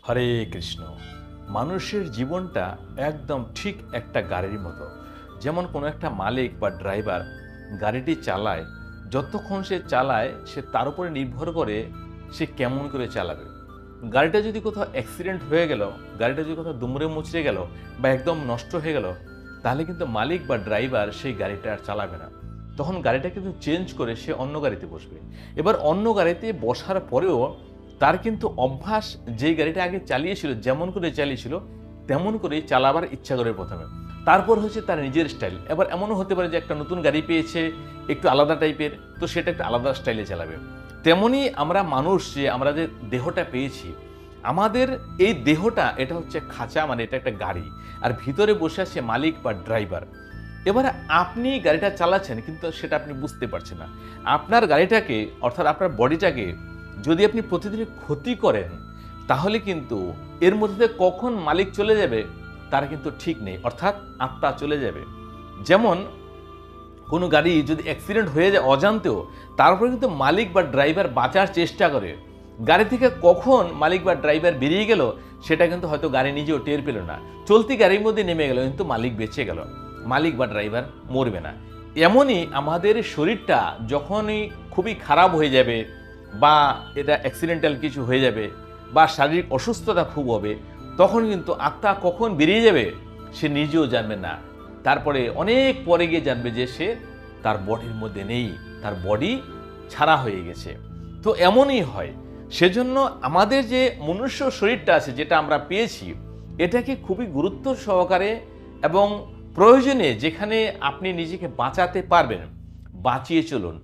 হরে কৃষ্ণ। মানুষের জীবনটা একদম ঠিক একটা গাড়ির মতো। যেমন কোনো একটা মালিক বা ড্রাইভার গাড়িটি চালায়, যতক্ষণ সে চালায় সে তার উপরে নির্ভর করে সে কেমন করে চালাবে। গাড়িটা যদি কোথাও অ্যাক্সিডেন্ট হয়ে গেল, গাড়িটা যদি কোথাও দুমড়ে মুচড়ে গেল বা একদম নষ্ট হয়ে গেল, তাহলে কিন্তু মালিক বা ড্রাইভার সেই গাড়িটা আর চালাবে না। তখন গাড়িটা কিন্তু চেঞ্জ করে সে অন্য গাড়িতে বসবে। এবার অন্য গাড়িতে বসার পরেও তার কিন্তু অভ্যাস, যেই গাড়িটা আগে চালিয়েছিল যেমন করে চালিয়েছিল তেমন করেই চালাবার ইচ্ছা করে প্রথমে। তারপর হচ্ছে তার নিজের স্টাইল। এবার এমনও হতে পারে যে একটা নতুন গাড়ি পেয়েছে একটু আলাদা টাইপের, তো সেটা একটু আলাদা স্টাইলে চালাবে। তেমনি আমরা মানুষ, যে আমরা যে দেহটা পেয়েছি, আমাদের এই দেহটা এটা হচ্ছে খাঁচা, মানে এটা একটা গাড়ি, আর ভিতরে বসে আছে মালিক বা ড্রাইভার। এবারে আপনি গাড়িটা চালাচ্ছেন কিন্তু সেটা আপনি বুঝতে পারছেন না। আপনার গাড়িটাকে, অর্থাৎ আপনার বডিটাকে যদি আপনি প্রতিদিন ক্ষতি করেন, তাহলে কিন্তু এর মধ্যে কখন মালিক চলে যাবে তার কিন্তু ঠিক নেই, অর্থাৎ আত্মা চলে যাবে। যেমন কোনো গাড়ি যদি অ্যাক্সিডেন্ট হয়ে যায় অজান্তেও, তারপরে কিন্তু মালিক বা ড্রাইভার বাঁচার চেষ্টা করে। গাড়ি থেকে কখন মালিক বা ড্রাইভার বেরিয়ে গেল সেটা কিন্তু হয়তো গাড়ি নিজেও টের পেল না। চলতি গাড়ির মধ্যে নেমে গেল কিন্তু মালিক বেঁচে গেল, মালিক বা ড্রাইভার মরবে না। এমনই আমাদের শরীরটা যখনই খুবই খারাপ হয়ে যাবে, বা এটা অ্যাক্সিডেন্টাল কিছু হয়ে যাবে, বা শারীরিক অসুস্থতা খুব হবে, তখন কিন্তু আত্মা কখন বেরিয়ে যাবে সে নিজেও জানবে না। তারপরে অনেক পরে গিয়ে জানবে যে সে তার বডির মধ্যে নেই, তার বডি ছাড়া হয়ে গেছে। তো এমনই হয়। সেজন্য আমাদের যে মনুষ্য শরীরটা আছে, যেটা আমরা পেয়েছি, এটাকে খুবই গুরুত্ব সহকারে এবং প্রয়োজনে যেখানে আপনি নিজেকে বাঁচাতে পারবেন বাঁচিয়ে চলুন।